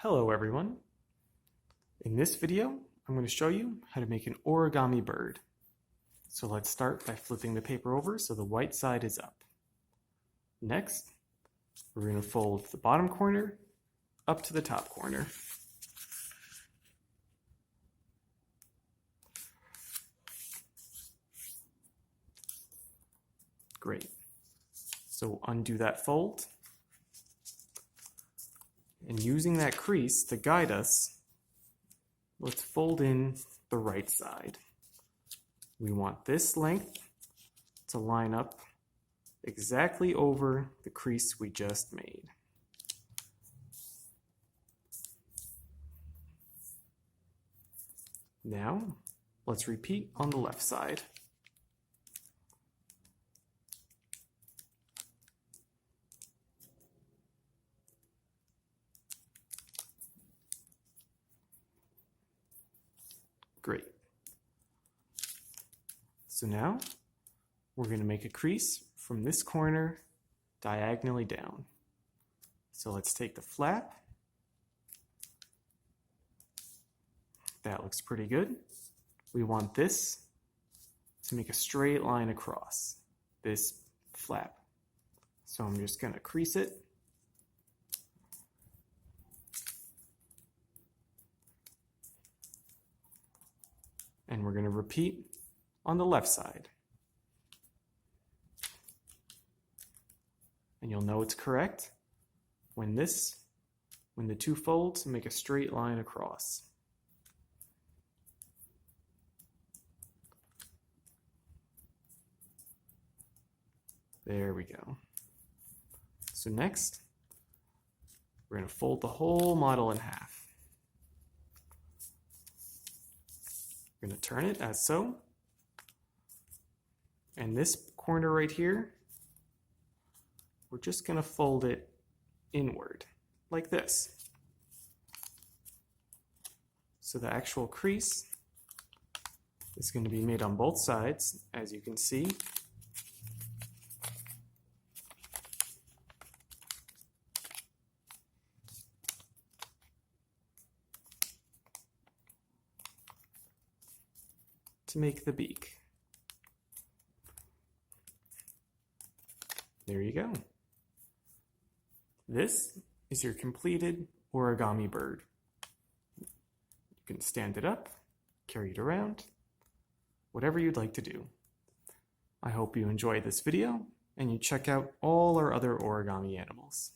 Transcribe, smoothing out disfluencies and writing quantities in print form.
Hello everyone. In this video, I'm going to show you how to make an origami bird. So let's start by flipping the paper over so the white side is up. Next, we're going to fold the bottom corner up to the top corner. Great. So undo that fold. And using that crease to guide us, let's fold in the right side. We want this length to line up exactly over the crease we just made. Now, let's repeat on the left side. Great. So now we're going to make a crease from this corner diagonally down. So let's take the flap. That looks pretty good. We want this to make a straight line across this flap. So I'm just going to crease it. And we're going to repeat on the left side. And you'll know it's correct when the two folds make a straight line across. There we go. So next, we're going to fold the whole model in half. We're going to turn it as so. And this corner right here, we're just going to fold it inward, like this. So the actual crease is going to be made on both sides, as you can see. To make the beak. There you go. This is your completed origami bird. You can stand it up, carry it around, whatever you'd like to do. I hope you enjoyed this video and you check out all our other origami animals.